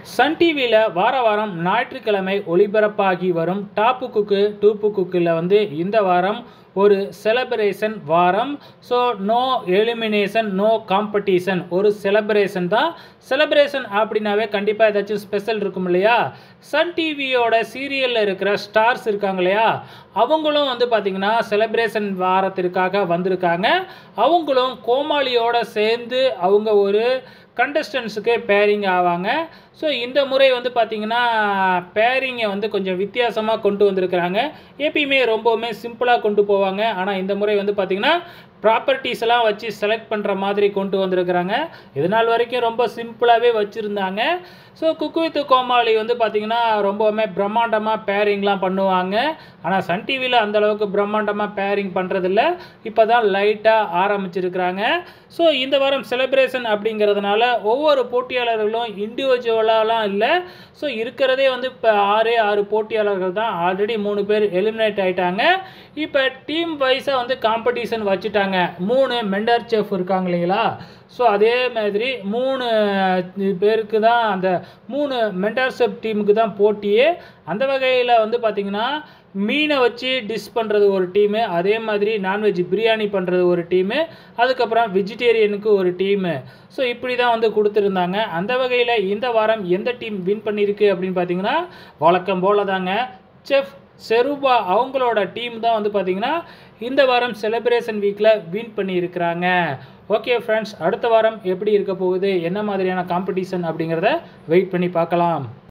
Sun டிவியில் வார வாரம் ஞாயிற்றுக்கிழமை ஒளிபரப்பாகி வரும் டாப்பு குக்கு டூப்பு குக்கில் இந்த வாரம் ஒரு செலப்ரேஷன் வாரம். So no elimination, no competition, ஒரு செலப்ரேஷன் தான். செலப்ரேஷன் அப்படின்னாவே கண்டிப்பாக ஏதாச்சும் ஸ்பெஷல் இருக்கும் இல்லையா? சன் டிவியோட சீரியலில் இருக்கிற ஸ்டார்ஸ் இருக்காங்க இல்லையா, அவங்களும் பார்த்திங்கன்னா செலப்ரேஷன் வாரத்திற்காக வந்திருக்காங்க. அவங்களும் கோமாளியோட சேர்ந்து அவங்க ஒரு கண்டஸ்டன்ஸுக்கு பேரிங் ஆவாங்க. ஸோ இந்த முறை பார்த்திங்கன்னா பேரிங்கை கொஞ்சம் வித்தியாசமாக கொண்டு வந்திருக்கிறாங்க. எப்பயுமே ரொம்பவுமே சிம்பிளாக கொண்டு போவாங்க. ஆனால் இந்த முறை பார்த்திங்கன்னா ப்ராப்பர்ட்டிஸ் எல்லாம் வச்சு செலக்ட் பண்ணுற மாதிரி கொண்டு வந்திருக்கிறாங்க. இது நாள் வரைக்கும் ரொம்ப சிம்பிளாகவே வச்சுருந்தாங்க. ஸோ குக்கு வித் கோமாளி பார்த்திங்கன்னா ரொம்பவுமே பிரம்மாண்டமாக பேரிங்லாம் பண்ணுவாங்க. ஆனால் சன் டிவியில் அந்தளவுக்கு பிரம்மாண்டமாக பேரிங் பண்ணுறதில்ல. இப்போ தான் லைட்டாக ஆரம்பிச்சிருக்கிறாங்க. ஸோ இந்த வாரம் செலிப்ரேஷன் அப்படிங்கிறதுனால ஒவ்வொரு போட்டியாளர்களும் இண்டிவிஜுவலாலாம் இல்லை. ஸோ இருக்கிறதே இப்போ 6 போட்டியாளர்கள் தான். ஆல்ரெடி 3 பேர் எலிமினேட் ஆகிட்டாங்க. இப்போ டீம் வைஸாக காம்படிஷன் வச்சுட்டாங்க. 3 மெண்டர் செஃப் இருக்காங்க இல்லைங்களா? ஸோ அதே மாதிரி 3 பேருக்கு தான், அந்த 3 மெண்டர் செஃப் டீமுக்கு தான் போட்டியே. அந்த வகையில் பார்த்திங்கன்னா மீனை வச்சு டிஷ் பண்ணுறது ஒரு டீமு, அதே மாதிரி நான்வெஜ் பிரியாணி பண்ணுறது ஒரு டீமு, அதுக்கப்புறம் வெஜிடேரியனுக்கு ஒரு டீமு. ஸோ இப்படி தான் கொடுத்துருந்தாங்க. அந்த வகையில் இந்த வாரம் எந்த டீம் வின் பண்ணியிருக்கு அப்படின்னு பார்த்திங்கன்னா வழக்கம் போல தாங்க செஃப் செருபா அவங்களோட டீம் தான் பார்த்திங்கன்னா இந்த வாரம் செலிப்ரேஷன் வீக்கில் வின் பண்ணியிருக்கிறாங்க. ஓகே ஃப்ரெண்ட்ஸ், அடுத்த வாரம் எப்படி இருக்க போகுது, என்ன மாதிரியான காம்படிஷன் அப்படிங்கிறத வெயிட் பண்ணி பார்க்கலாம்.